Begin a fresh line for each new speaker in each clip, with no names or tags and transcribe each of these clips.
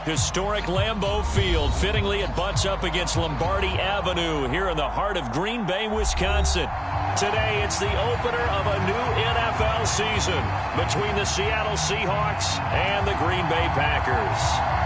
Historic Lambeau Field. Fittingly, it butts up against Lombardi Avenue here in the heart of Green Bay, Wisconsin. Today, it's the opener of a new NFL season between the Seattle Seahawks and the Green Bay Packers.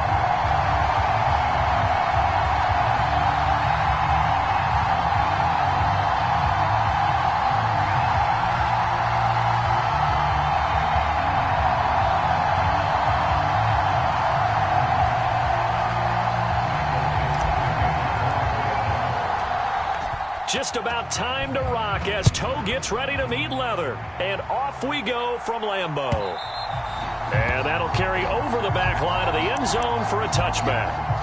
Just about time to rock as toe gets ready to meet leather. And off we go from Lambeau. And that'll carry over the back line of the end zone for a touchback.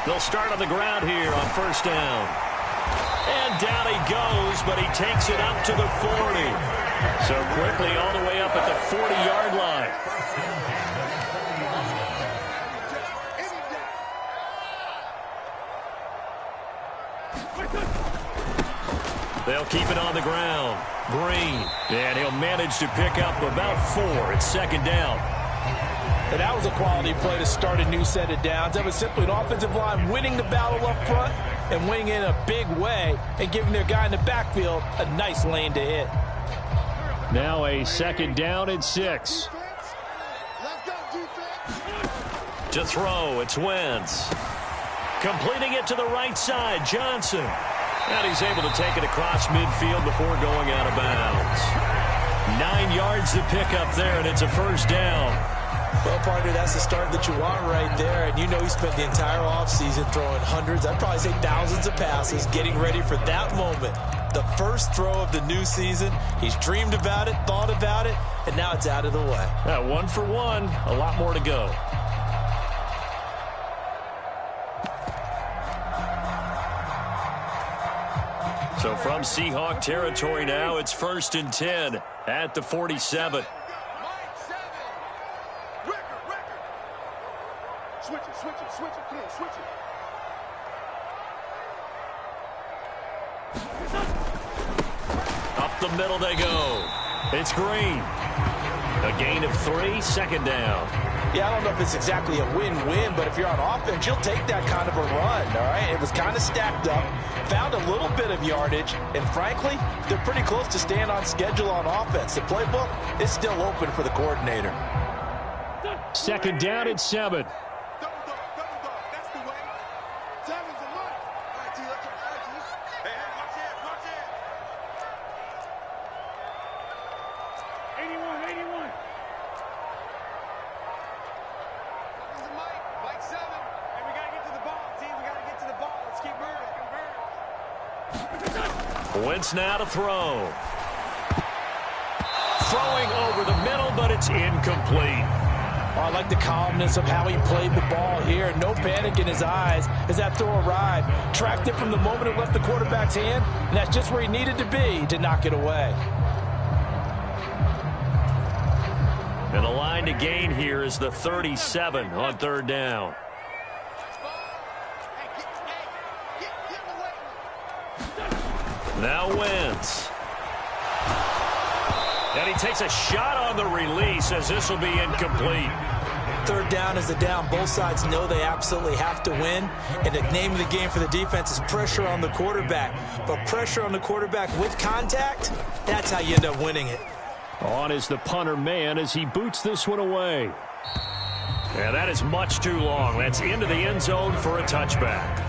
They'll start on the ground here on first down. And down he goes, but he takes it up to the 40. So quickly all the way up at the 40-yard line. They'll keep it on the ground. Green. And he'll manage to pick up about 4. It's second down.
And that was a quality play to start a new set of downs. That was simply an offensive line winning the battle up front and winning in a big way and giving their guy in the backfield a nice lane to hit.
Now a second down and 6. To throw, it's Wentz. Completing it to the right side, Johnson. And he's able to take it across midfield before going out of bounds. 9 yards to pick up there, and it's a first down.
Well, partner, that's the start that you want right there. And you know he spent the entire offseason throwing hundreds, I'd probably say thousands of passes, getting ready for that moment. The first throw of the new season. He's dreamed about it, thought about it, and now it's out of the way.
1 for 1, a lot more to go. So from Seahawk territory now, it's 1st and 10 at the 47.
Switch it, come on, switch it.
Up the middle they go. It's Green. A gain of 3, second down.
Yeah, I don't know if it's exactly a win-win, but if you're on offense, you'll take that kind of a run, all right? It was kind of stacked up, found a little bit of yardage, and frankly, they're pretty close to staying on schedule on offense. The playbook is still open for the coordinator.
Second down and 7. Wentz now to throw. Throwing over the middle, but it's incomplete.
Oh, I like the calmness of how he played the ball here. No panic in his eyes as that throw arrived. Tracked it from the moment it left the quarterback's hand, and that's just where he needed to be to knock it away.
And the line to gain here is the 37 on third down. Now Wentz. And he takes a shot on the release as this will be incomplete.
Third down is the down. Both sides know they absolutely have to win. And the name of the game for the defense is pressure on the quarterback. But pressure on the quarterback with contact, that's how you end up winning it.
On is the punter man as he boots this one away. And that is much too long. That's into the end zone for a touchback.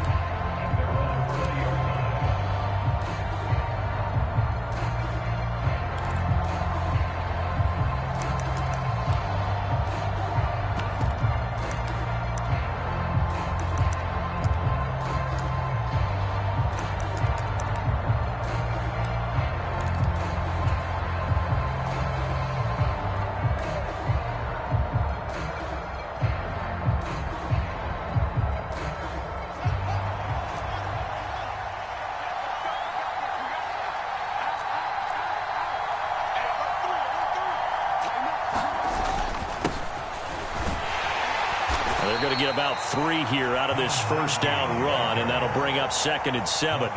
get about 3 here out of this first down run, and that'll bring up 2nd and 7.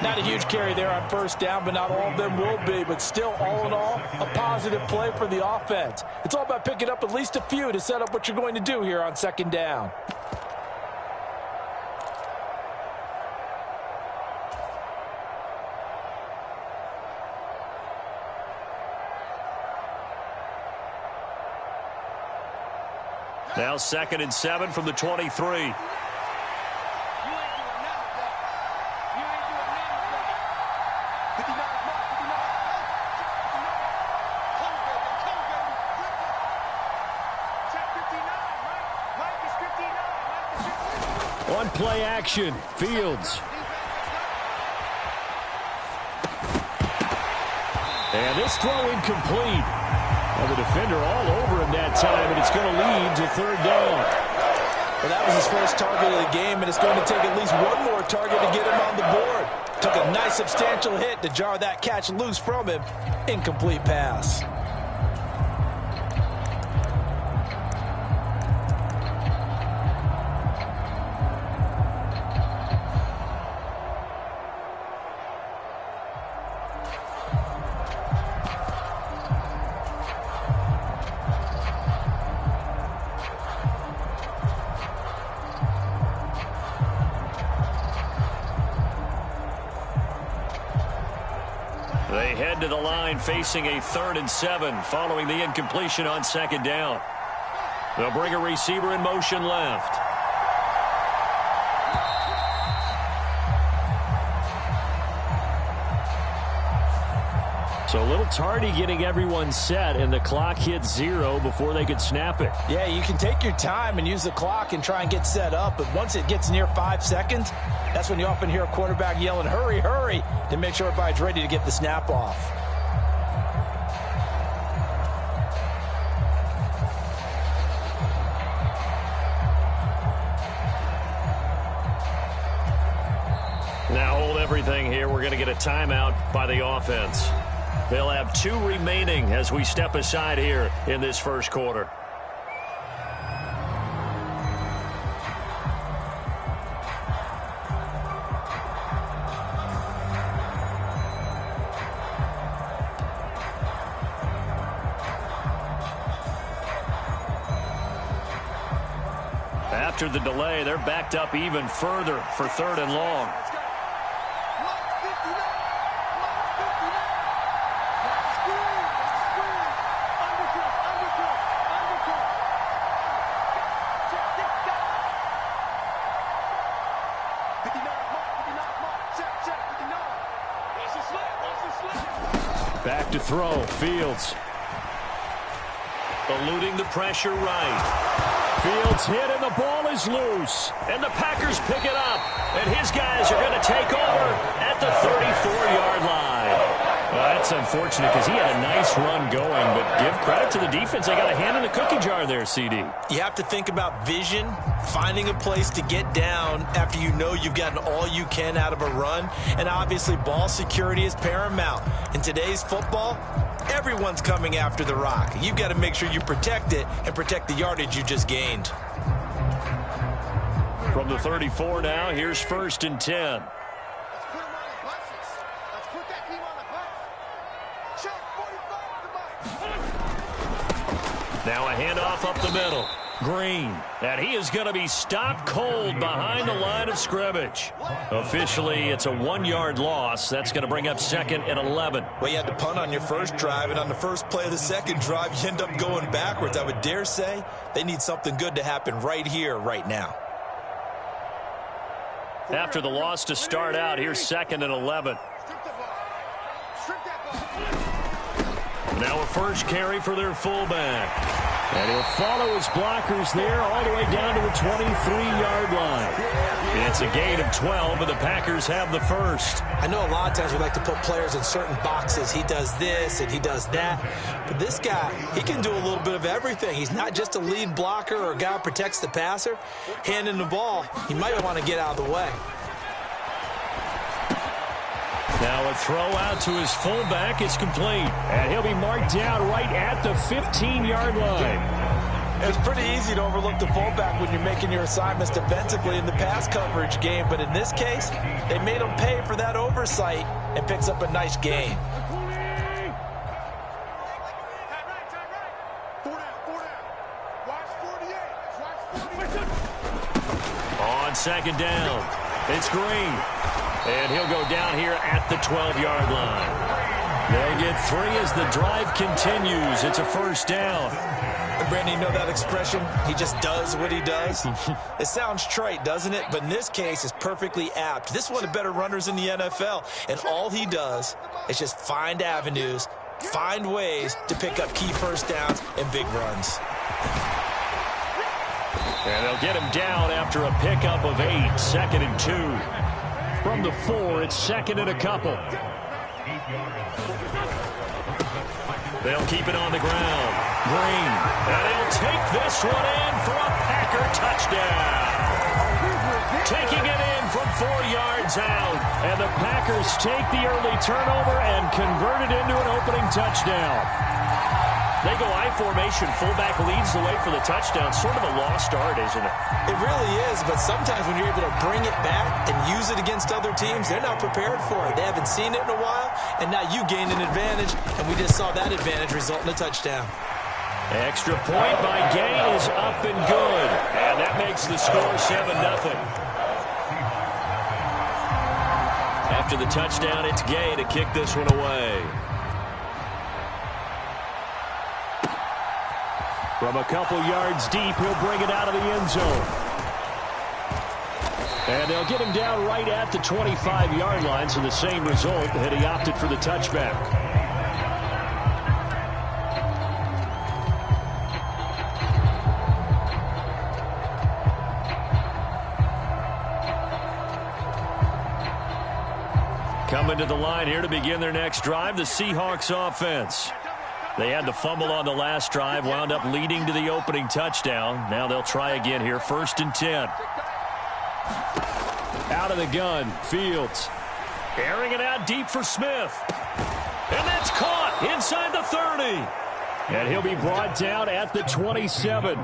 Not a huge carry there on first down, but not all of them will be. But still, all in all, a positive play for the offense. It's all about picking up at least a few to set up what you're going to do here on 2nd down.
Now 2nd and 7 from the 23. On play action, Fields. And this throw incomplete. Well, the defender all over him that time, and it's going to lead to 3rd down.
Well, that was his first target of the game, and it's going to take at least one more target to get him on the board. Took a nice substantial hit to jar that catch loose from him. Incomplete pass.
They head to the line facing a 3rd and 7 following the incompletion on 2nd down. They'll bring a receiver in motion left. So a little tardy getting everyone set, and the clock hit 0 before they could snap it.
Yeah, you can take your time and use the clock and try and get set up, but once it gets near 5 seconds, that's when you often hear a quarterback yelling, hurry, hurry, to make sure everybody's ready to get the snap off.
Now hold everything here. We're going to get a timeout by the offense. They'll have 2 remaining as we step aside here in this first quarter. After the delay, they're backed up even further for 3rd and long. Back to throw, Fields. Eluding the pressure right. Fields hit and the ball is loose. And the Packers pick it up. And his guys are going to take over at the 34-yard line. Well, that's unfortunate because he had a nice run going, but give credit to the defense. They got a hand in the cookie jar there, CD.
You have to think about vision, finding a place to get down after you know you've gotten all you can out of a run. And obviously ball security is paramount. In today's football, everyone's coming after the rock. You've got to make sure you protect it and protect the yardage you just gained.
From the 34 now, here's 1st and 10. Now a handoff up the middle. Green. And he is going to be stopped cold behind the line of scrimmage. Officially, it's a 1-yard loss. That's going to bring up 2nd and 11.
Well, you had to punt on your first drive, and on the first play of the second drive, you end up going backwards. I would dare say they need something good to happen right here, right now.
After the loss to start out, here's 2nd and 11. Now a first carry for their fullback. And he'll follow his blockers there all the way down to the 23-yard line. It's a gain of 12, and the Packers have the first.
I know a lot of times we like to put players in certain boxes. He does this and he does that. But this guy, he can do a little bit of everything. He's not just a lead blocker or a guy who protects the passer. Handing the ball, he might want to get out of the way.
Now a throw out to his fullback is complete. And he'll be marked down right at the 15-yard line.
It's pretty easy to overlook the fullback when you're making your assignments defensively in the pass coverage game, but in this case, they made him pay for that oversight and picks up a nice gain.
On second down, it's Green. And he'll go down here at the 12-yard line. They'll get 3 as the drive continues. It's a first down.
Brandon, you know that expression? He just does what he does. It sounds trite, doesn't it? But in this case, it's perfectly apt. This is one of the better runners in the NFL. And all he does is just find avenues, find ways to pick up key first downs and big runs.
And they'll get him down after a pickup of 8, 2nd and 2. From the 4, it's 2nd and a couple. They'll keep it on the ground. Green. And he'll take this one in for a Packer touchdown. Taking it in from 4 yards out. And the Packers take the early turnover and convert it into an opening touchdown. They go I formation. Fullback leads the way for the touchdown. Sort of a lost art, isn't it?
It really is, but sometimes when you're able to bring it back and use it against other teams, they're not prepared for it. They haven't seen it in a while, and now you gained an advantage, and we just saw that advantage result in a touchdown.
Extra point by Gay is up and good. And that makes the score 7-0. After the touchdown, it's Gay to kick this one away. From a couple yards deep, he'll bring it out of the end zone. And they'll get him down right at the 25-yard line, so the same result, had he opted for the touchback. Coming to the line here to begin their next drive, the Seahawks offense. They had the fumble on the last drive, wound up leading to the opening touchdown. Now they'll try again here, 1st and 10. Out of the gun, Fields. Airing it out deep for Smith. And that's caught inside the 30. And he'll be brought down at the 27.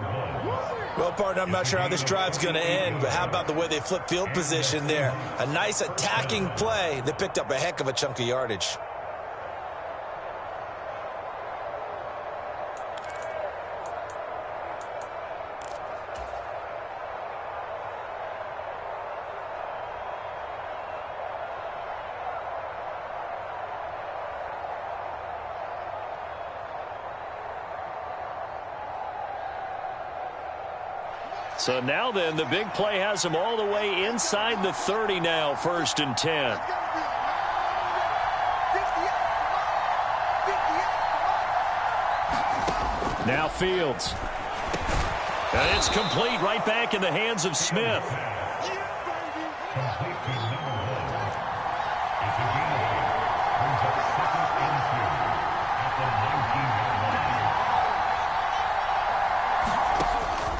Well, partner, I'm not sure how this drive's going to end, but how about the way they flip field position there? A nice attacking play that picked up a heck of a chunk of yardage.
So now then, the big play has them all the way inside the 30 now, 1st and 10. Now Fields. And it's complete right back in the hands of Smith.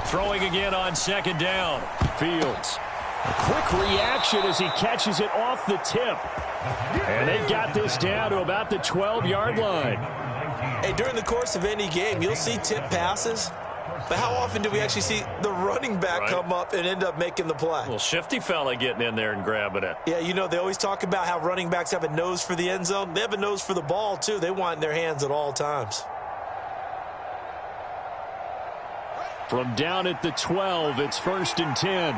Throwing again on 2nd down. Fields. A quick reaction as he catches it off the tip. And they've got this down to about the 12-yard line.
Hey, during the course of any game, you'll see tip passes. But how often do we actually see the running back come up and end up making the play?
Well, shifty fella getting in there and grabbing it.
Yeah, you know, they always talk about how running backs have a nose for the end zone. They have a nose for the ball, too. They want it in their hands at all times.
From down at the 12, it's 1st and 10.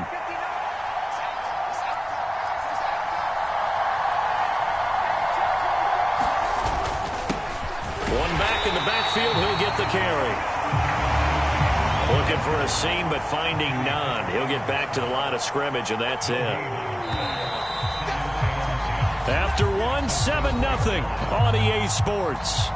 One back in the backfield, he'll get the carry. Looking for a seam, but finding none. He'll get back to the line of scrimmage, and that's it. After one, 7-0 on EA Sports.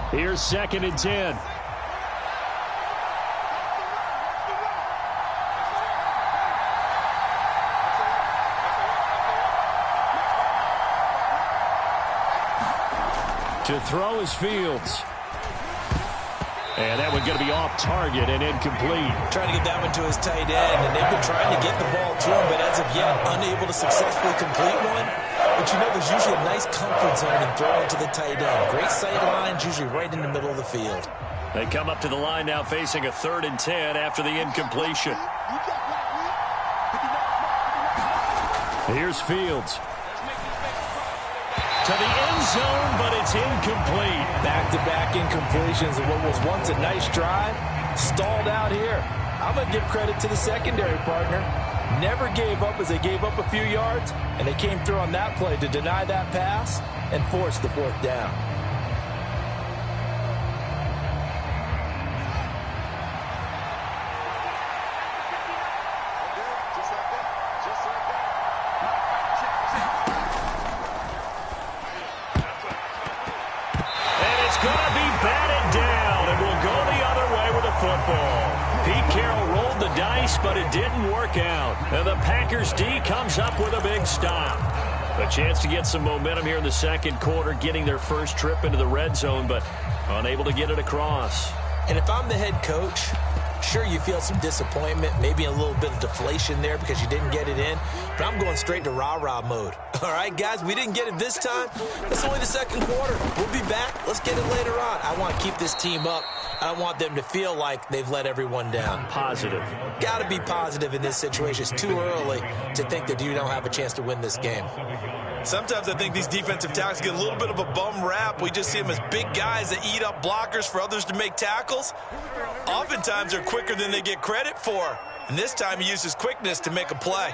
Here's 2nd and 10. To throw is Fields. And that one going to be off target and incomplete.
Trying to get that one to his tight end, and they've been trying to get the ball to him, but as of yet, unable to successfully complete one. But you know, there's usually a nice comfort zone in throwing to the tight end. Great sight lines, usually right in the middle of the field.
They come up to the line now facing a 3rd and 10 after the incompletion. Here's Fields. To the end zone, but it's incomplete.
Back-to-back incompletions of what was once a nice drive. Stalled out here. I'm going to give credit to the secondary partner. Never gave up as they gave up a few yards, and they came through on that play to deny that pass and force the 4th down.
But it didn't work out. And the Packers D comes up with a big stop. A chance to get some momentum here in the 2nd quarter, getting their first trip into the red zone, but unable to get it across.
And if I'm the head coach, sure, you feel some disappointment, maybe a little bit of deflation there because you didn't get it in, but I'm going straight to rah-rah mode. All right, guys, we didn't get it this time. It's only the 2nd quarter. We'll be back. Let's get it later on. I want to keep this team up. I don't want them to feel like they've let everyone down.
Positive.
Got to be positive in this situation. It's too early to think that you don't have a chance to win this game. Sometimes I think these defensive tackles get a little bit of a bum rap. We just see them as big guys that eat up blockers for others to make tackles. Oftentimes they're quicker than they get credit for. And this time he uses quickness to make a play.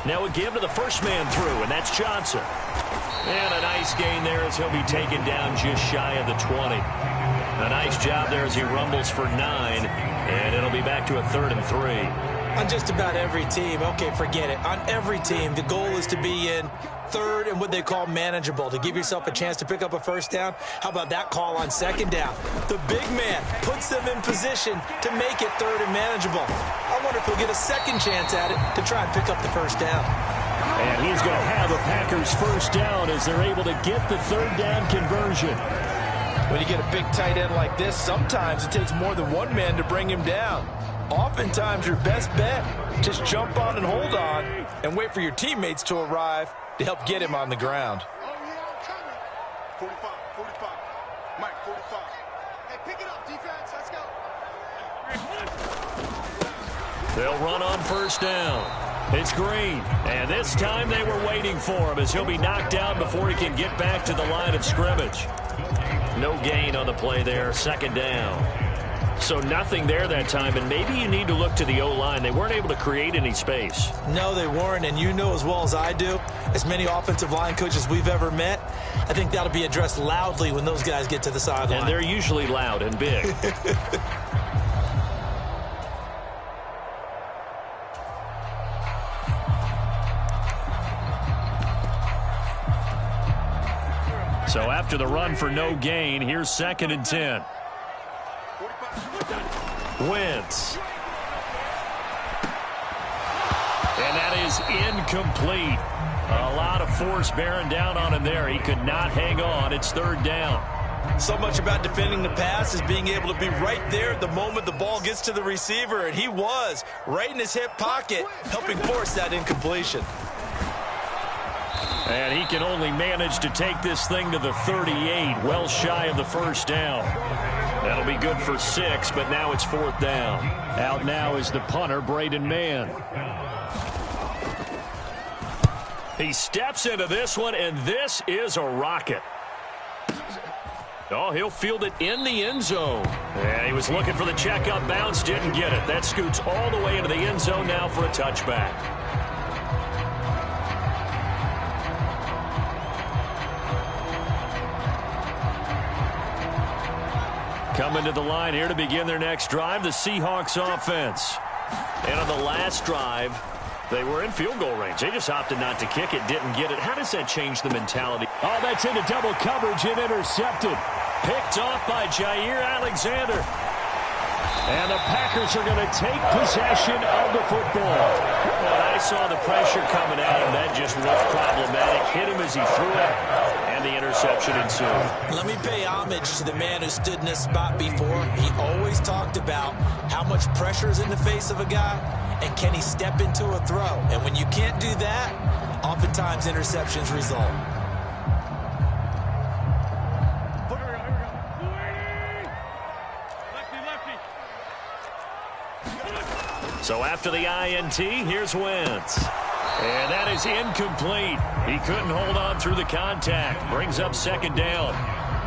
Now a give to the first man through, and that's Johnson. And a nice gain there as he'll be taken down just shy of the 20. A nice job there as he rumbles for 9, and it'll be back to a 3rd and 3.
On just about every team, okay, forget it. On every team, the goal is to be in 3rd and what they call manageable, to give yourself a chance to pick up a 1st down. How about that call on 2nd down? The big man puts them in position to make it 3rd and manageable. I wonder if he'll get a 2nd chance at it to try and pick up the 1st down.
And he's going to have a Packers 1st down as they're able to get the 3rd down conversion.
When you get a big tight end like this, sometimes it takes more than one man to bring him down. Oftentimes your best bet, just jump on and hold on and wait for your teammates to arrive to help get him on the ground.
45, 45. Mike, 45. Hey, pick it up, defense. Let's go.
They'll run on 1st down. It's Green, and this time they were waiting for him as he'll be knocked down before he can get back to the line of scrimmage. No gain on the play there, 2nd down. So nothing there that time, and maybe you need to look to the O-line. They weren't able to create any space.
No, they weren't, and you know as well as I do, as many offensive line coaches we've ever met, I think that'll be addressed loudly when those guys get to the sideline.
And they're usually loud and big. So after the run for no gain, here's 2nd and 10. Wentz. And that is incomplete. A lot of force bearing down on him there. He could not hang on. It's 3rd down.
So much about defending the pass is being able to be right there at the moment the ball gets to the receiver, and he was right in his hip pocket, helping force that incompletion.
And he can only manage to take this thing to the 38, well shy of the 1st down. That'll be good for 6, but now it's 4th down. Out now is the punter, Braden Mann. He steps into this one, and this is a rocket. Oh, he'll field it in the end zone. And he was looking for the checkup bounce, didn't get it. That scoots all the way into the end zone now for a touchback. Coming to the line here to begin their next drive, the Seahawks offense. And on the last drive, they were in field goal range. They just opted not to kick it, didn't get it. How does that change the mentality? Oh, that's into double coverage and intercepted. Picked off by Jair Alexander. And the Packers are going to take possession of the football. When I saw the pressure coming at him, that just looked problematic. Hit him as he threw it, and the interception ensued.
Let me pay homage to the man who stood in this spot before. He always talked about how much pressure is in the face of a guy, and can he step into a throw. And when you can't do that, oftentimes interceptions result.
So after the INT, here's Wentz. And that is incomplete. He couldn't hold on through the contact. Brings up second down.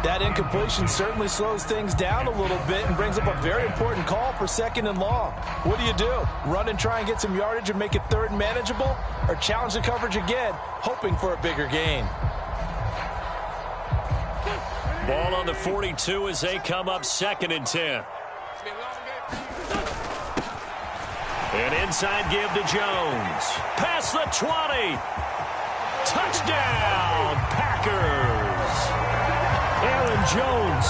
That incompletion certainly slows things down a little bit and brings up a very important call for second and long. What do? Run and try and get some yardage and make it third and manageable? Or challenge the coverage again, hoping for a bigger gain?
Ball on the 42 as they come up second and 10. An inside give to Jones. Past the 20. Touchdown, Packers. Aaron Jones,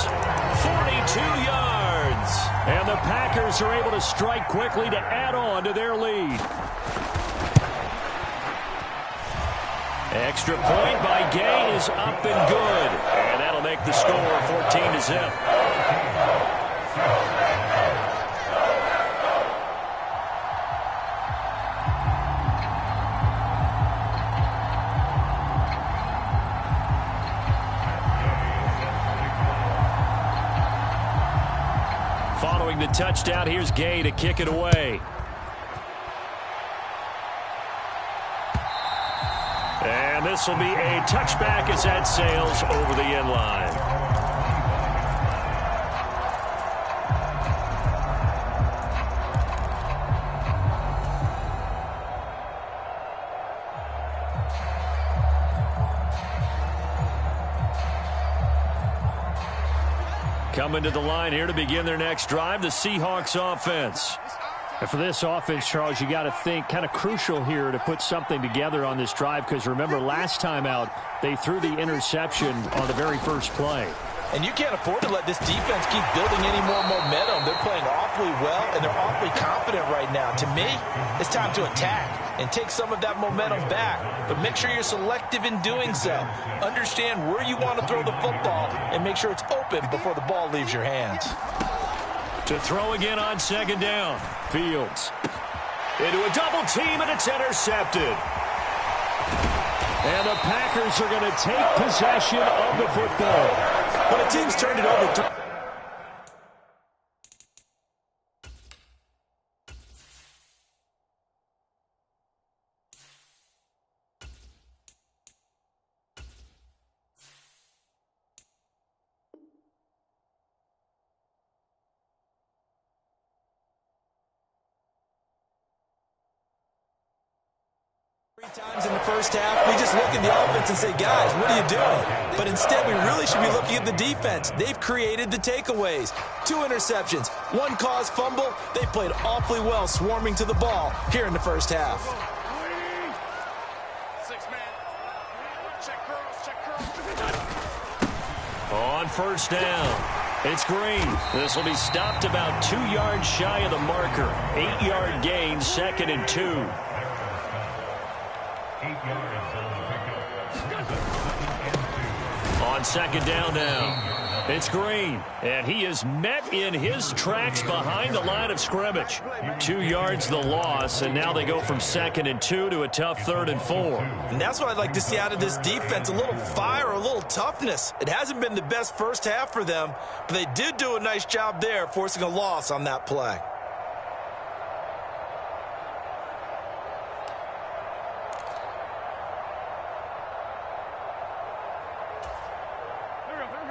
42 yards. And the Packers are able to strike quickly to add on to their lead. Extra point by Gay is up and good. And that'll make the score 14-0. Following the touchdown, here's Gay to kick it away. And this will be a touchback as that sails over the end line. Coming to the line here to begin their next drive, the Seahawks offense.
And for this offense, Charles, you got to think kind of crucial here to put something together on this drive, because remember last time out they threw the interception on the very first play.
And you can't afford to let this defense keep building any more momentum. They're playing awfully well, and they're awfully confident right now. To me, it's time to attack and take some of that momentum back. But make sure you're selective in doing so. Understand where you want to throw the football and make sure it's open before the ball leaves your hands.
To throw again on second down. Fields into a double team, and it's intercepted. And the Packers are going to take possession of the football.
When a team's turned it over... times in the first half, we just look at the offense and say, guys, what are you doing? But instead, we really should be looking at the defense. They've created the takeaways. 2 interceptions, 1 caused fumble. They played awfully well swarming to the ball here in the first half.
6-man. Check curls.
On first down, it's Green. This will be stopped about 2 yards shy of the marker. 8-yard gain, second and 2. On second down now, it's Green, and he is met in his tracks behind the line of scrimmage. 2 yards the loss, and now they go from second and 2 to a tough third and 4.
And that's what I'd like to see out of this defense, a little fire, a little toughness. It hasn't been the best first half for them, but they did do a nice job there, forcing a loss on that play.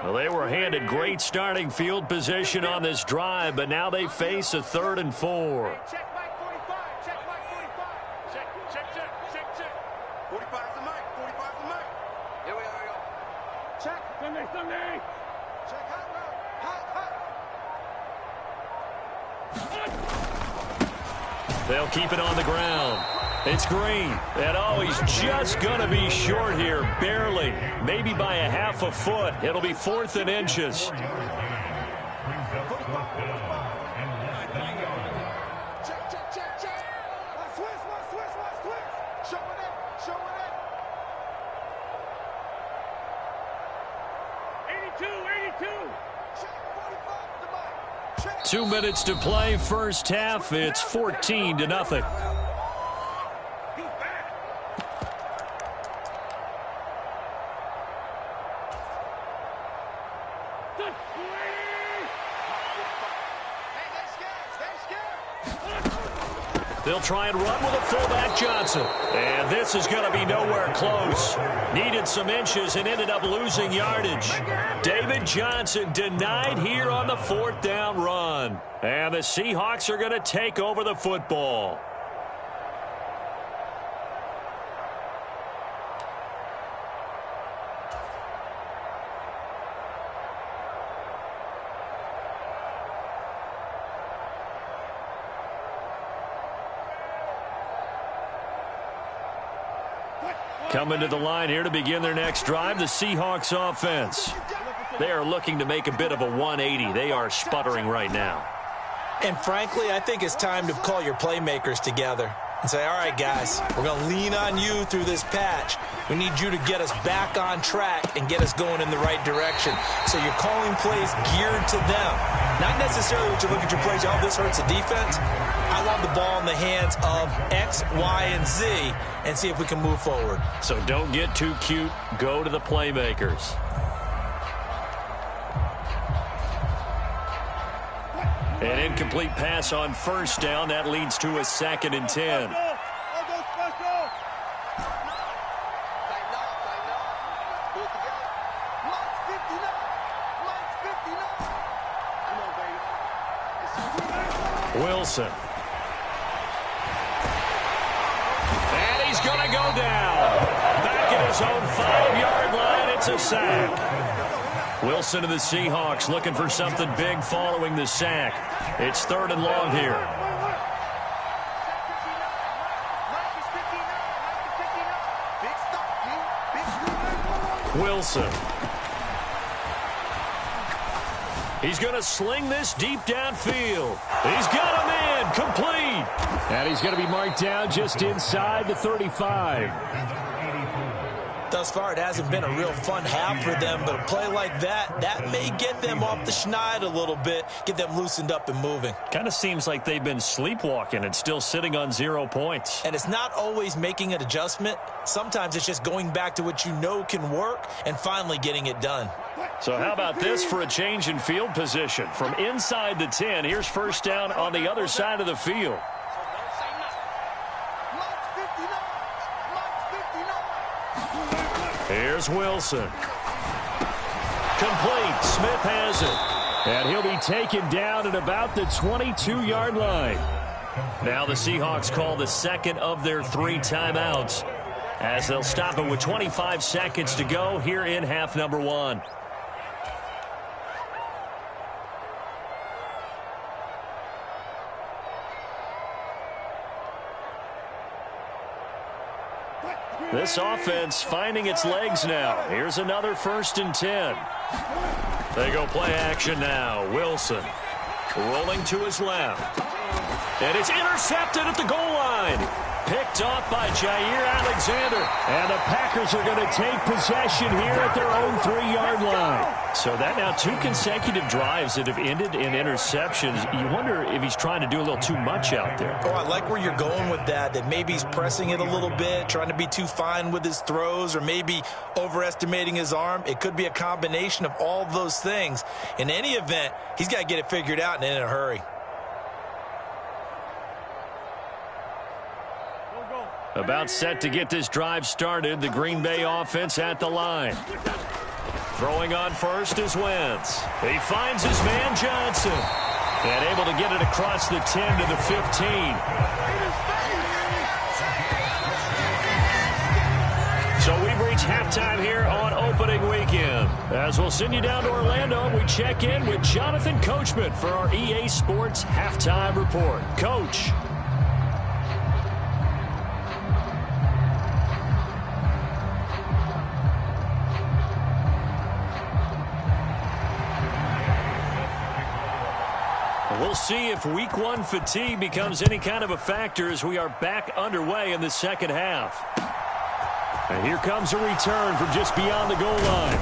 Well, they were handed great starting field position on this drive, but now they face a third and 4.
Check Mike 45. Check Mike 45. Check. 45's the mic. 45's the mic. Here we go. Check. Sunday. Check hot.
They'll keep it on the ground. It's Green. And oh, he's just going to be short here, barely. Maybe by a half a foot. It'll be 4th and inches. 2 minutes to play first half. It's 14-0. They'll try and run with a fullback Johnson. And this is going to be nowhere close. Needed some inches and ended up losing yardage. David Johnson denied here on the 4th down run. And the Seahawks are going to take over the football. Coming to the line here to begin their next drive, the Seahawks offense. They are looking to make a bit of a 180. They are sputtering right now.
And frankly, I think it's time to call your playmakers together and say, all right, guys, we're going to lean on you through this patch. We need you to get us back on track and get us going in the right direction. So you're calling plays geared to them. Not necessarily what you look at your plays, oh, this hurts the defense. I want the ball in the hands of X, Y, and Z and see if we can move forward.
So don't get too cute. Go to the playmakers. An incomplete pass on first down. That leads to a 2nd and 10. Wilson. And he's going to go down. Back at his own 5-yard line, it's a sack. Wilson and the Seahawks looking for something big following the sack. It's 3rd and long here. Wilson. He's going to sling this deep downfield. He's got him in, complete.
And he's going to be marked down just inside the 35.
Thus far, it hasn't been a real fun half for them, but a play like that may get them off the schneid a little bit, get them loosened up and moving.
Kind of seems like they've been sleepwalking and still sitting on 0 points.
And it's not always making an adjustment. Sometimes it's just going back to what you know can work and finally getting it done.
So how about this for a change in field position? From inside the 10, here's first down on the other side of the field. Here's Wilson. Complete. Smith has it.
And he'll be taken down at about the 22-yard line.
Now the Seahawks call the 2nd of their 3 timeouts as they'll stop it with 25 seconds to go here in half number 1. This offense finding its legs now. Here's another 1st and 10. They go play action now. Wilson rolling to his left. And it's intercepted at the goal line. Picked off by Jair Alexander.
And the Packers are going to take possession here at their own 3-yard line.
So that now 2 consecutive drives that have ended in interceptions. You wonder if he's trying to do a little too much out there.
Oh, I like where you're going with that maybe he's pressing it a little bit, trying to be too fine with his throws, or maybe overestimating his arm. It could be a combination of all those things. In any event, he's got to get it figured out and in a hurry.
About set to get this drive started. The Green Bay offense at the line. Throwing on first is Wentz. He finds his man Johnson. And able to get it across the 10 to the 15. So we've reached halftime here on opening weekend. As we'll send you down to Orlando, we check in with Jonathan Coachman for our EA Sports Halftime Report. Coach. We'll see if week 1 fatigue becomes any kind of a factor as we are back underway in the second half.
And here comes a return from just beyond the goal line.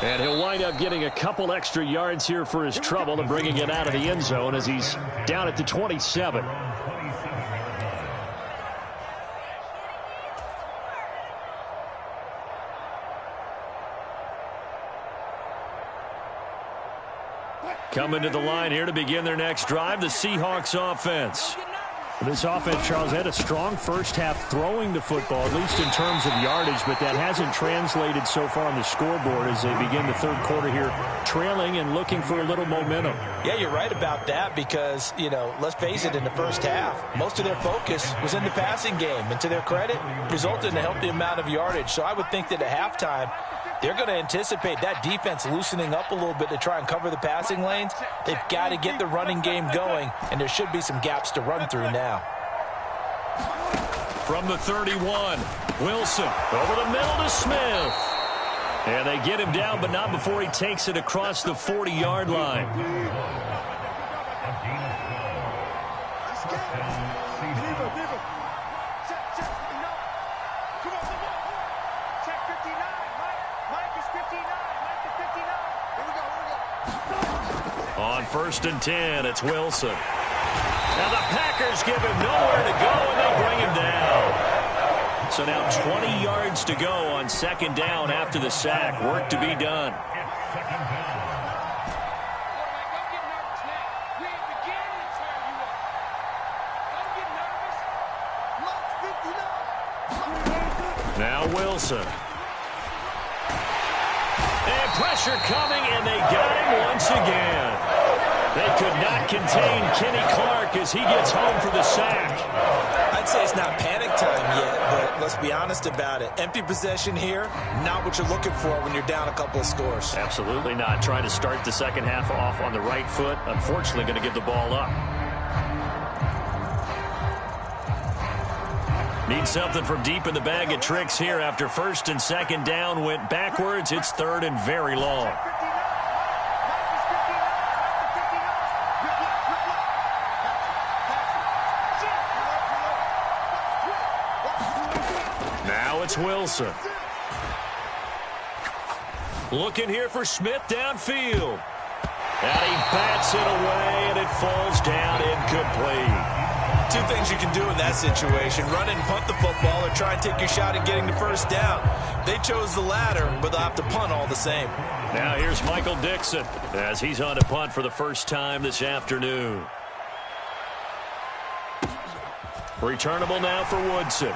And he'll wind up getting a couple extra yards here for his trouble and bringing it out of the end zone as he's down at the 27. Coming to the line here to begin their next drive, the Seahawks offense. This offense, Charles, had a strong first half throwing the football, at least in terms of yardage, but that hasn't translated so far on the scoreboard as they begin the third quarter here, trailing and looking for a little momentum.
Yeah, you're right about that because, let's face it, in the first half, most of their focus was in the passing game, and to their credit, resulted in a healthy amount of yardage. So I would think that at halftime, they're going to anticipate that defense loosening up a little bit to try and cover the passing lanes. They've got to get the running game going, and there should be some gaps to run through now.
From the 31, Wilson over the middle to Smith. And they get him down, but not before he takes it across the 40-yard line. On 1st and 10, it's Wilson. Now the Packers give him nowhere to go, and they bring him down. So now 20 yards to go on 2nd down after the sack. Work to be done. Now Wilson. And pressure coming, and they got him once again. They could not contain Kenny Clark as he gets home for the sack.
I'd say it's not panic time yet, but let's be honest about it. Empty possession here, not what you're looking for when you're down a couple of scores.
Absolutely not. Trying to start the second half off on the right foot. Unfortunately, going to give the ball up. Need something from deep in the bag of tricks here after 1st and 2nd down went backwards. It's 3rd and very long. Now it's Wilson. Looking here for Smith downfield. And he bats it away, and it falls down incomplete.
Two things you can do in that situation: run and punt the football, or try and take your shot at getting the 1st down. They chose the latter, but they'll have to punt all the same.
Now here's Michael Dixon as he's on to punt for the first time this afternoon. Returnable now for Woodson.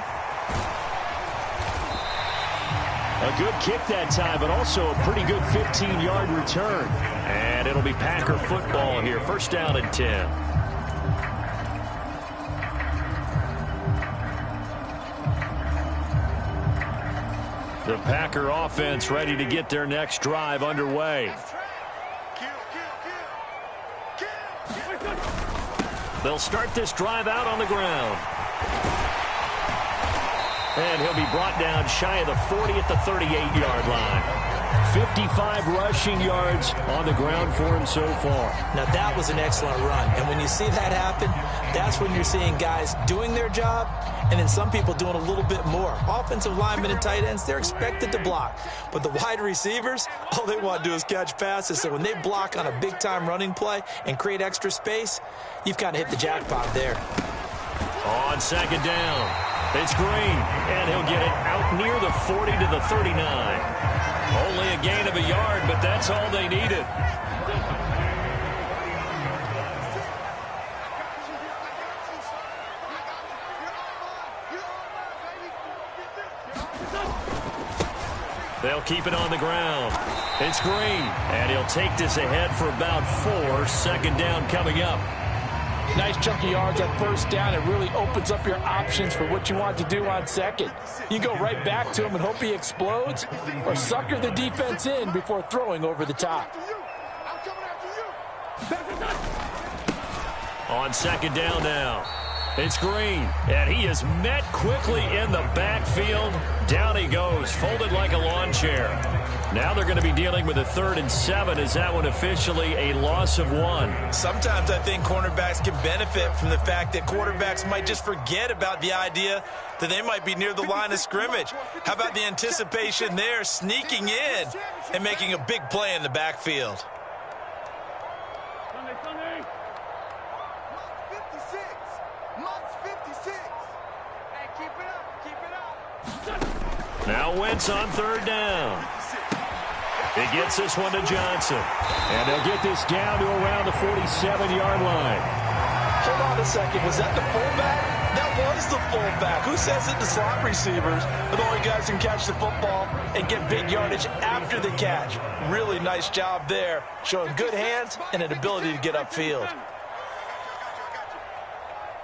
A good kick that time, but also a pretty good 15-yard return. And it'll be Packer football here. 1st down and 10. The Packer offense ready to get their next drive underway. They'll start this drive out on the ground. And he'll be brought down shy of the 40 at the 38-yard line. 55 rushing yards on the ground for him so far.
Now that was an excellent run. And when you see that happen, that's when you're seeing guys doing their job and then some people doing a little bit more. Offensive linemen and tight ends, they're expected to block. But the wide receivers, all they want to do is catch passes. So when they block on a big-time running play and create extra space, you've kind of hit the jackpot there.
On 2nd down, it's Green, and he'll get it out near the 40 to the 39. Only a gain of a yard, but that's all they needed. They'll keep it on the ground. It's Green, and he'll take this ahead for about 4. 2nd down coming up.
Nice chunky yards on 1st down. It really opens up your options for what you want to do on 2nd. You go right back to him and hope he explodes, or sucker the defense in before throwing over the top.
On 2nd down now, it's Green, and he is met quickly in the backfield. Down he goes, folded like a lawn chair.
Now they're going to be dealing with a 3rd and 7. Is that one officially a loss of 1?
Sometimes I think cornerbacks can benefit from the fact that quarterbacks might just forget about the idea that they might be near the line of scrimmage. How about the anticipation there, sneaking in and making a big play in the backfield?
Now Wentz on 3rd down. He gets this one to Johnson. And they'll get this down to around the 47-yard line.
Hold on a second. Was that the fullback? That was the fullback. Who says it? The slot receivers are the only guys who can catch the football and get big yardage after the catch. Really nice job there, showing good hands and an ability to get upfield.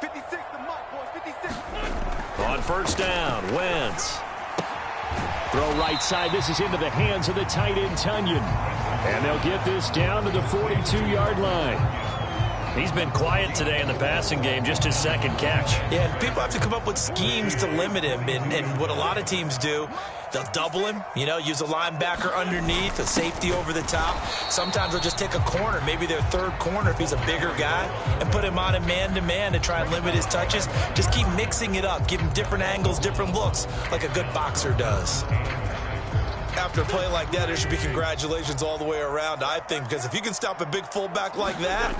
56 the mark, boys. 56.
On 1st down, Wentz. Throw right side. This is into the hands of the tight end, Tunyon. And they'll get this down to the 42-yard line.
He's been quiet today in the passing game, just his 2nd catch.
Yeah, and people have to come up with schemes to limit him. And what a lot of teams do, they'll double him, use a linebacker underneath, a safety over the top. Sometimes they'll just take a corner, maybe their 3rd corner if he's a bigger guy, and put him on a man-to-man to try and limit his touches. Just keep mixing it up, give him different angles, different looks, like a good boxer does. After a play like that, there should be congratulations all the way around, I think, because if you can stop a big fullback like that,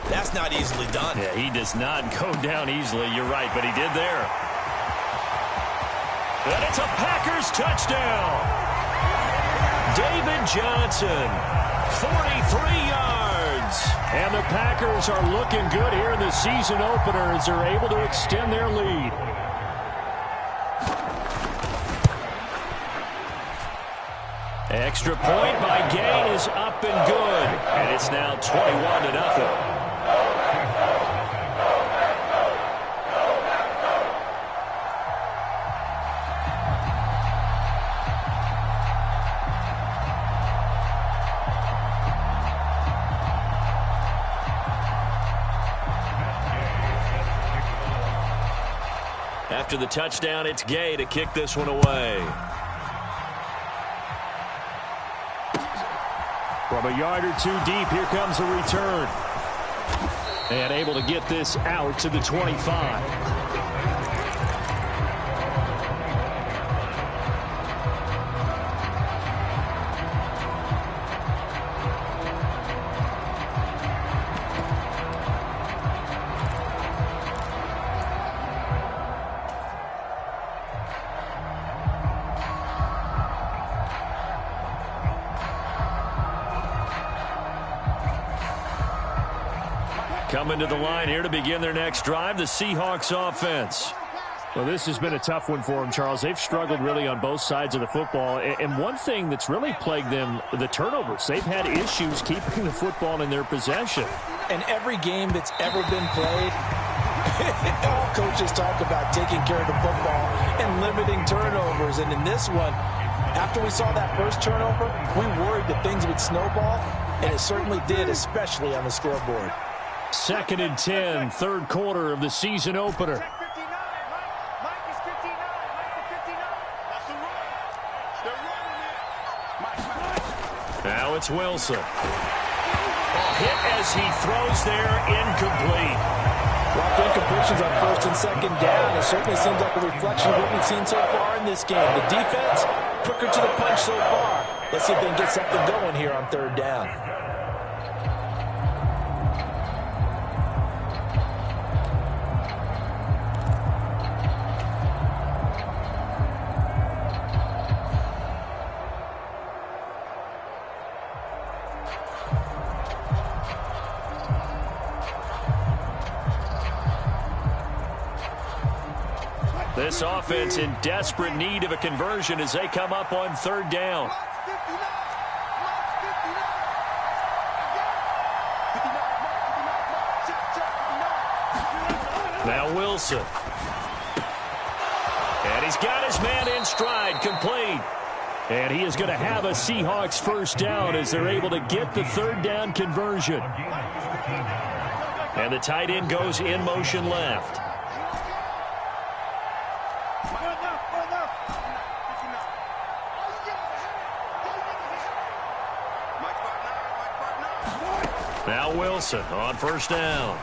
that's not easily done.
Yeah, he does not go down easily. You're right, but he did there. And it's a Packers touchdown. David Johnson, 43 yards.
And the Packers are looking good here in the season opener as they're able to extend their lead. Extra point by Gay is up and good.
And it's now 21-0. After the touchdown, it's Gay to kick this one away.
From a yard or 2 deep, here comes a return. And able to get this out to the 25.
Coming to the line here to begin their next drive, the Seahawks offense.
Well, this has been a tough one for them, Charles. They've struggled really on both sides of the football. And one thing that's really plagued them, the turnovers. They've had issues keeping the football in their possession.
And every game that's ever been played, all coaches talk about taking care of the football and limiting turnovers. And in this one, after we saw that first turnover, we worried that things would snowball, and it certainly did, especially on the scoreboard.
2nd and 10, 3rd quarter of the season opener.
Mike is 59. That's the run. They're running it.
Now it's Wilson. Hit as he throws there, incomplete.
Lots of incompletions on 1st and 2nd down. It certainly seems like a reflection of what we've seen so far in this game. The defense, quicker to the punch so far. Let's see if they can get something going here on 3rd down.
This offense in desperate need of a conversion as they come up on 3rd down. Now Wilson. And he's got his man in stride, complete.
And he is going to have a Seahawks 1st down as they're able to get the 3rd down conversion.
And the tight end goes in motion left.
Now Wilson on first down.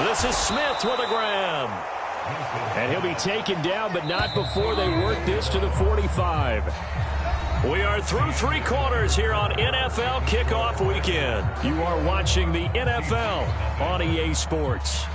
This is Smith with a grab. And he'll be taken down, but not before they work this to the 45. We are through 3 quarters here on NFL Kickoff Weekend. You are watching the NFL on EA Sports.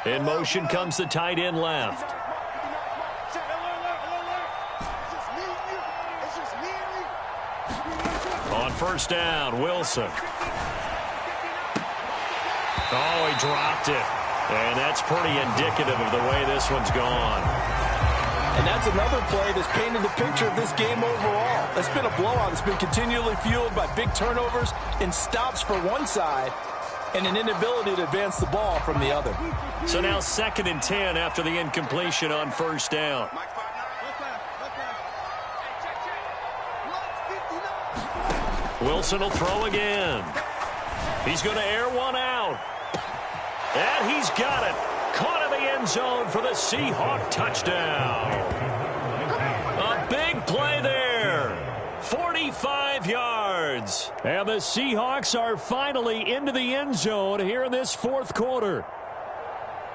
In motion comes the tight end left. On first down, Wilson. Oh, he dropped it. And that's pretty indicative of the way this one's gone.
And that's another play that's painted the picture of this game overall. It's been a blowout. It's been continually fueled by big turnovers and stops for one side and an inability to advance the ball from the other.
So now 2nd and 10 after the incompletion on first down. Wilson will throw again. He's going to air one out. And he's got it. Caught in the end zone for the Seahawk touchdown. A big play there. 45 yards. And the Seahawks are finally into the end zone here in this 4th quarter.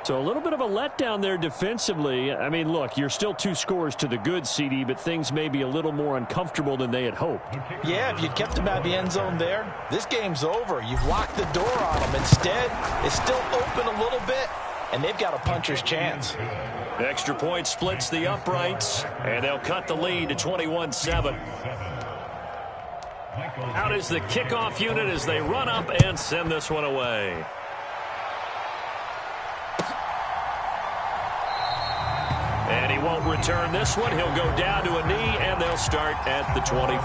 So a little bit of a letdown there defensively. I mean, look, you're still 2 scores to the good, CD, but things may be a little more uncomfortable than they had hoped.
Yeah, if you kept them out of the end zone there, this game's over. You've locked the door on them. Instead, it's still open a little bit, and they've got a puncher's chance.
Extra point splits the uprights, and they'll cut the lead to 21-7. Out is the kickoff unit as they run up and send this one away. And he won't return this one. He'll go down to a knee, and they'll start at the 25.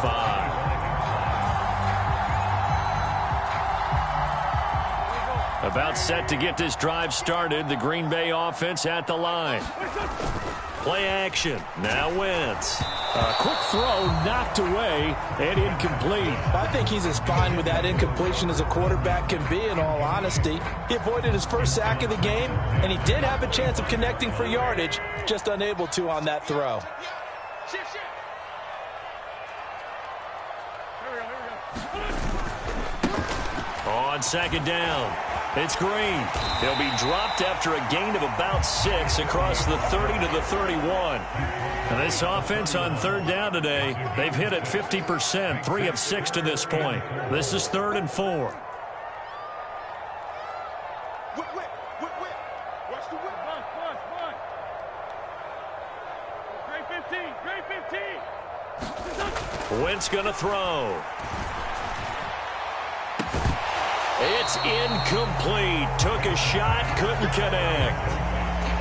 About set to get this drive started. The Green Bay offense at the line. Play action. Now Wentz. A quick throw knocked away and incomplete.
I think he's as fine with that incompletion as a quarterback can be, in all honesty. He avoided his first sack of the game, and he did have a chance of connecting for yardage, just unable to on that throw.
On 2nd down, it's Green. He'll be dropped after a gain of about 6 across the 30 to the 31. And this offense on 3rd down today, they've hit it 50%, 3 of 6 to this point. This is 3rd and 4.
Watch the whip. Run. Great 15.
Wentz gonna throw. It's incomplete. Took a shot, couldn't connect.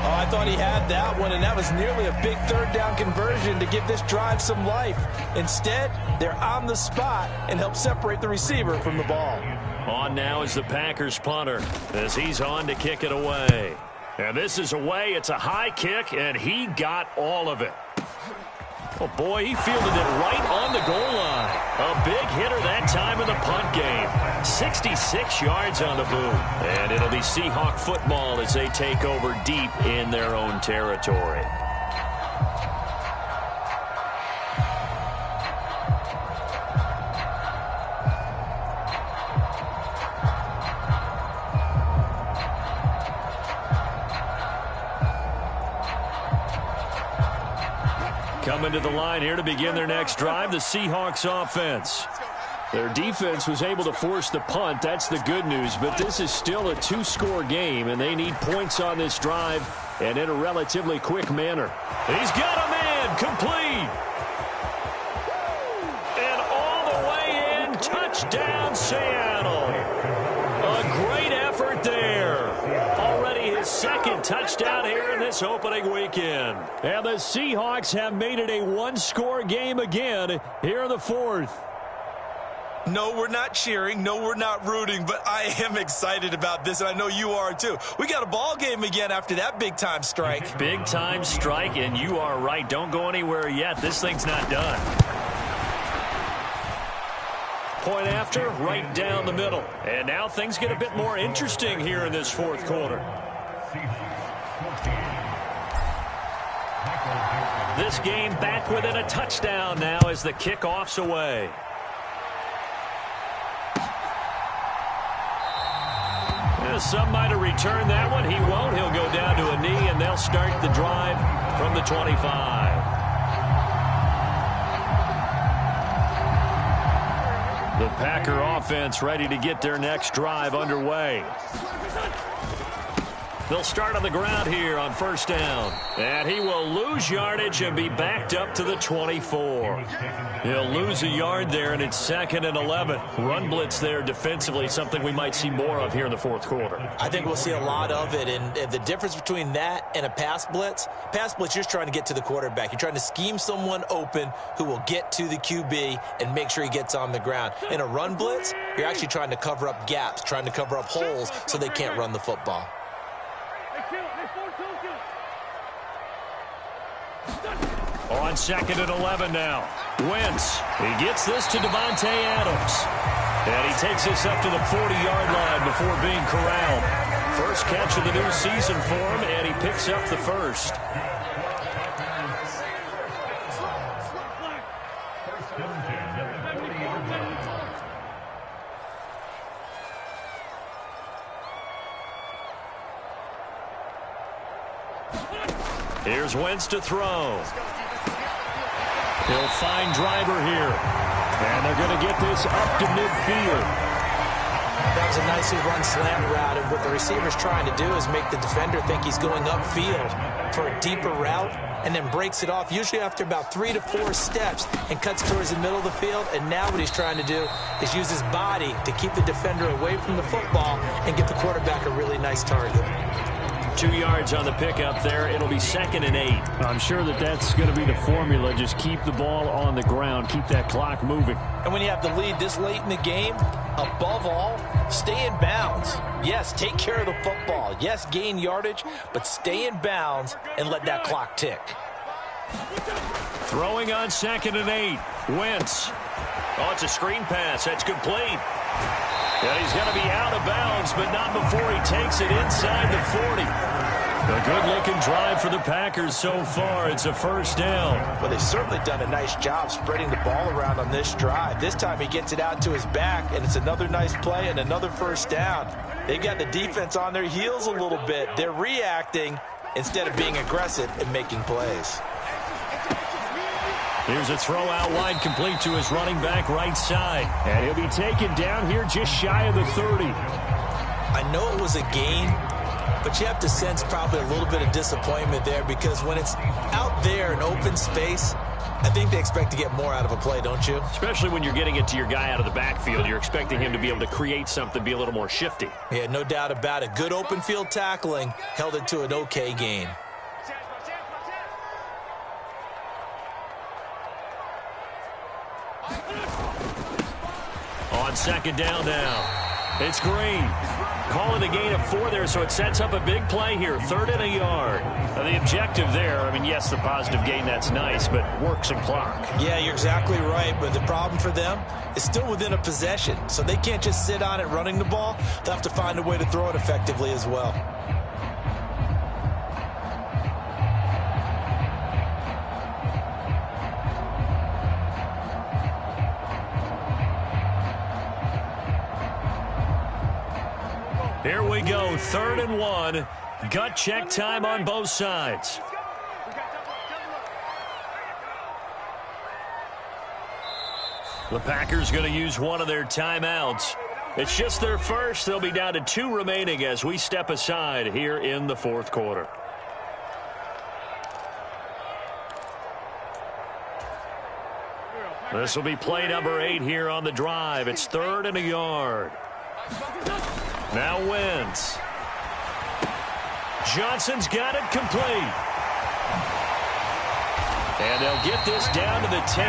Oh, I thought he had that one, and that was nearly a big 3rd down conversion to give this drive some life. Instead, they're on the spot and help separate the receiver from the ball.
On now is the Packers punter as he's on to kick it away. And this is away. It's a high kick, and he got all of it. Oh, boy, he fielded it right on the goal line. A big hitter that time in the punt game. 66 yards on the boot. And it'll be Seahawk football as they take over deep in their own territory. Coming to the line here to begin their next drive, the Seahawks offense. Their defense was able to force the punt. That's the good news, but this is still a 2-score game, and they need points on this drive and in a relatively quick manner. He's got a man, complete. And all the way in, touchdown Seattle. A great effort there. Already his 2nd touchdown here in this opening weekend. And the Seahawks have made it a 1-score game again here in the 4th.
No, we're not cheering. No, we're not rooting, but I am excited about this, and I know you are too. We got a ball game again after that big-time strike.
Big-time strike, and you are right. Don't go anywhere yet. This thing's not done.
Point after, right down the middle. And now things get a bit more interesting here in this fourth quarter. This game back within a touchdown now as the kickoff's away. Some might have returned that one. He won't. He'll go down to a knee, and they'll start the drive from the 25. The Packer offense ready to get their next drive underway. They'll start on the ground here on first down. And he will lose yardage and be backed up to the 24. He'll lose a yard there, and it's 2nd and 11. Run blitz there defensively, something we might see more of here in the fourth quarter.
I think we'll see a lot of it, and the difference between that and a pass blitz, you're just trying to get to the quarterback. You're trying to scheme someone open who will get to the QB and make sure he gets on the ground. In a run blitz, you're actually trying to cover up gaps, trying to cover up holes so they can't run the football.
On 2nd and 11 now. Wentz. He gets this to Devontae Adams. And he takes this up to the 40-yard line before being corralled. First catch of the new season for him, and he picks up the first. Here's Wentz to throw. He'll find Driver here. And they're going to get this up to midfield.
That was a nicely run slant route, and what the receiver's trying to do is make the defender think he's going upfield for a deeper route, and then breaks it off, usually after about 3 to 4 steps, and cuts towards the middle of the field. And now what he's trying to do is use his body to keep the defender away from the football and get the quarterback a really nice target.
2 yards on the pickup there. It'll be 2nd and 8.
I'm sure that's going to be the formula. Just keep the ball on the ground. Keep that clock moving.
And when you have the lead this late in the game, above all, stay in bounds. Yes, take care of the football. Yes, gain yardage, but stay in bounds and let that clock tick.
Throwing on 2nd and 8. Wentz. Oh, it's a screen pass. That's complete. And he's going to be out of bounds, but not before he takes it inside the 40. A good-looking drive for the Packers so far. It's a first down.
Well, they've certainly done a nice job spreading the ball around on this drive. This time he gets it out to his back, and it's another nice play and another first down. They've got the defense on their heels a little bit. They're reacting instead of being aggressive and making plays.
Here's a throw out wide, complete to his running back right side.
And he'll be taken down here just shy of the 30.
I know it was a gain, but you have to sense probably a little bit of disappointment there, because when it's out there in open space, I think they expect to get more out of a play, don't you?
Especially when you're getting it to your guy out of the backfield. You're expecting him to be able to create something, be a little more shifty.
Yeah, no doubt about it. Good open field tackling held it to an okay gain.
On 2nd down now. It's Green. Calling a gain of 4 there, so it sets up a big play here. 3rd and a yard. Now the objective there, I mean, yes, the positive gain, that's nice, but works and clock.
Yeah, you're exactly right, but the problem for them is still within a possession, so they can't just sit on it running the ball. They'll have to find a way to throw it effectively as well.
Here we go, 3rd and 1. Gut check time on both sides. The Packers going to use one of their timeouts. It's just their first. They'll be down to 2 remaining as we step aside here in the fourth quarter. This will be play number 8 here on the drive. It's 3rd and a yard. Now Wentz. Johnson's got it complete. And they'll get this down to the 10.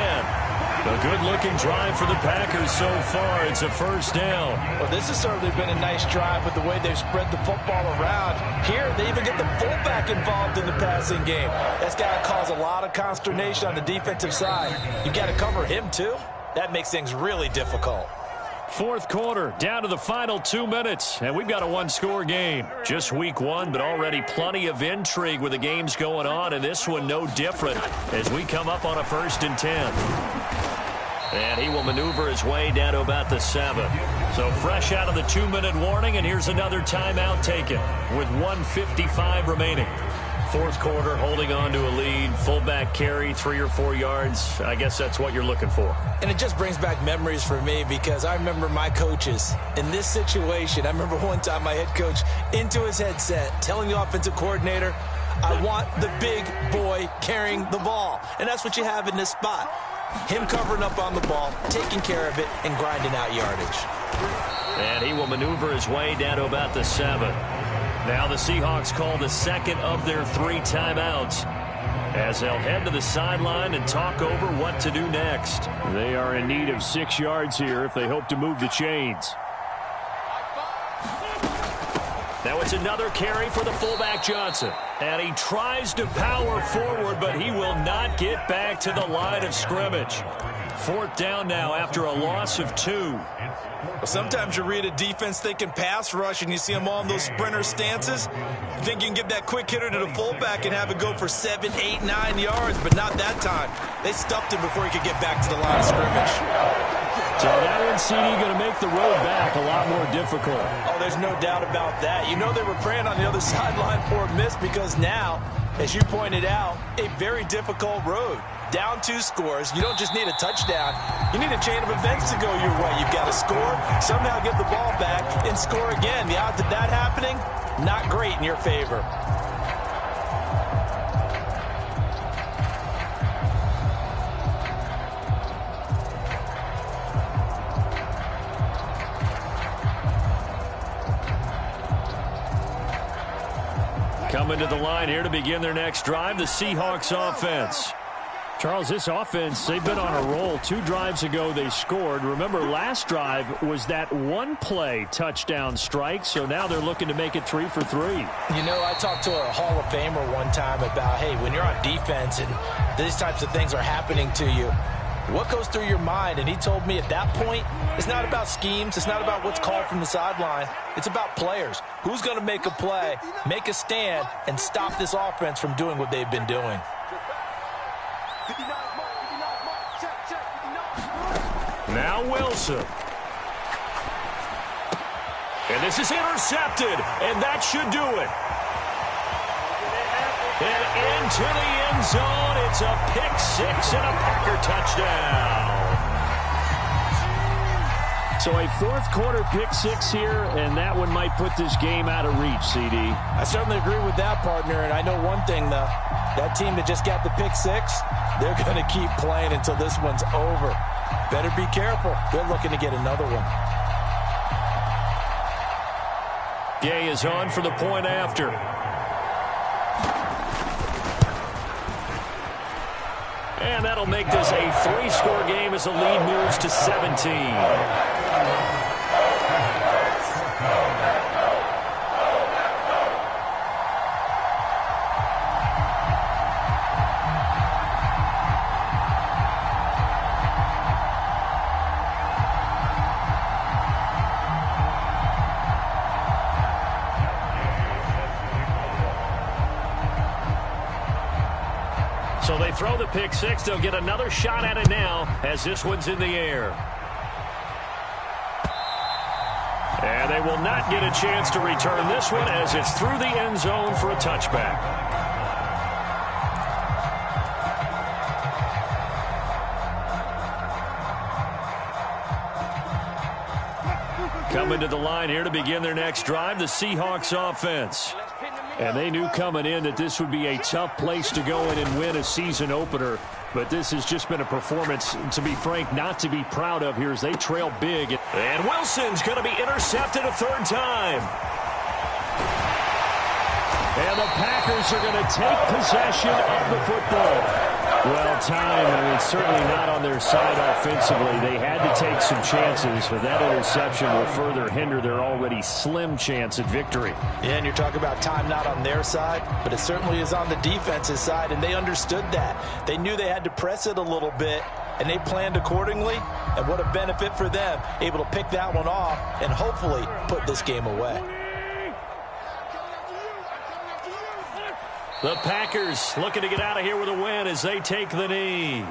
A good-looking drive for the Packers so far. It's a first down.
Well, this has certainly been a nice drive with the way they've spread the football around. Here, they even get the fullback involved in the passing game. That's got to cause a lot of consternation on the defensive side. You've got to cover him, too. That makes things really difficult.
Fourth quarter, down to the final 2 minutes, and we've got a one-score game. Just week one, but already plenty of intrigue with the games going on, and this one no different as we come up on a 1st and 10. And he will maneuver his way down to about the 7. So fresh out of the 2-minute warning, and here's another timeout taken with 1:55 remaining. Fourth quarter, holding on to a lead, fullback carry, 3 or 4 yards. I guess that's what you're looking for.
And it just brings back memories for me because I remember my coaches in this situation. I remember one time my head coach into his headset telling the offensive coordinator, I want the big boy carrying the ball. And that's what you have in this spot. Him covering up on the ball, taking care of it, and grinding out yardage.
And he will maneuver his way down to about the 7. Now the Seahawks call the second of their 3 timeouts as they'll head to the sideline and talk over what to do next. They are in need of 6 yards here if they hope to move the chains. Now it's another carry for the fullback Johnson. And he tries to power forward, but he will not get back to the line of scrimmage. 4th down now after a loss of 2.
Well, sometimes you read a defense thinking pass rush and you see them all in those sprinter stances. You think you can give that quick hitter to the fullback and have it go for 7, 8, 9 yards, but not that time. They stuffed him before he could get back to the line of scrimmage.
So that one, CD, going to make the road back a lot more difficult.
Oh, there's no doubt about that. You know they were praying on the other sideline for a miss because now, as you pointed out, a very difficult road. Down 2 scores. You don't just need a touchdown. You need a chain of events to go your way. You've got to score, somehow get the ball back, and score again. The odds of that happening, not great in your favor.
Coming to the line here to begin their next drive, the Seahawks offense. Charles, this offense, they've been on a roll. 2 drives ago, they scored. Remember, last drive was that 1-play touchdown strike, so now they're looking to make it 3 for 3.
You know, I talked to a Hall of Famer one time about, hey, when you're on defense and these types of things are happening to you, what goes through your mind? And he told me at that point, it's not about schemes. It's not about what's called from the sideline. It's about players. Who's going to make a play, make a stand, and stop this offense from doing what they've been doing?
Now Wilson. And this is intercepted, and that should do it. And into the end zone, it's a pick-6 and a Packer touchdown. So a fourth-quarter pick-6 here, and that one might put this game out of reach, CD.
I certainly agree with that, partner, and I know one thing, though. That team that just got the pick-6, they're going to keep playing until this one's over. Better be careful. They're looking to get another one.
Gay is on for the point after. And that'll make this a 3-score game as the lead moves to 17. So they throw the pick-6. They'll get another shot at it now as this one's in the air. And they will not get a chance to return this one as it's through the end zone for a touchback. Coming to the line here to begin their next drive, the Seahawks offense. And they knew coming in that this would be a tough place to go in and win a season opener. But this has just been a performance, to be frank, not to be proud of here as they trail big. And Wilson's going to be intercepted a 3rd time. And the Packers are going to take possession of the football. Well, time, I mean, certainly not on their side offensively. They had to take some chances, but that interception will further hinder their already slim chance at victory.
Yeah, and you're talking about time not on their side, but it certainly is on the defense's side, and they understood that. They knew they had to press it a little bit, and they planned accordingly, and what a benefit for them, able to pick that one off and hopefully put this game away.
The Packers looking to get out of here with a win as they take the knee.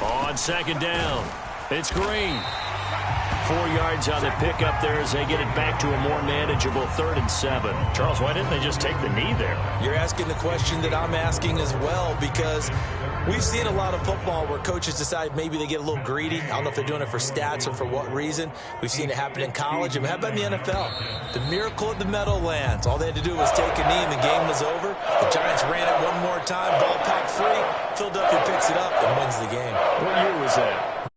On second down, it's Green. 4 yards on the pickup there as they get it back to a more manageable 3rd and 7.
Charles, why didn't they just take the knee there?
You're asking the question that I'm asking as well, because we've seen a lot of football where coaches decide maybe they get a little greedy. I don't know if they're doing it for stats or for what reason. We've seen it happen in college. And how about in the NFL? The miracle of the Meadowlands. All they had to do was take a knee and the game was over. The Giants ran it one more time. Ball popped free. Philadelphia picks it up and wins the game.
What year was that?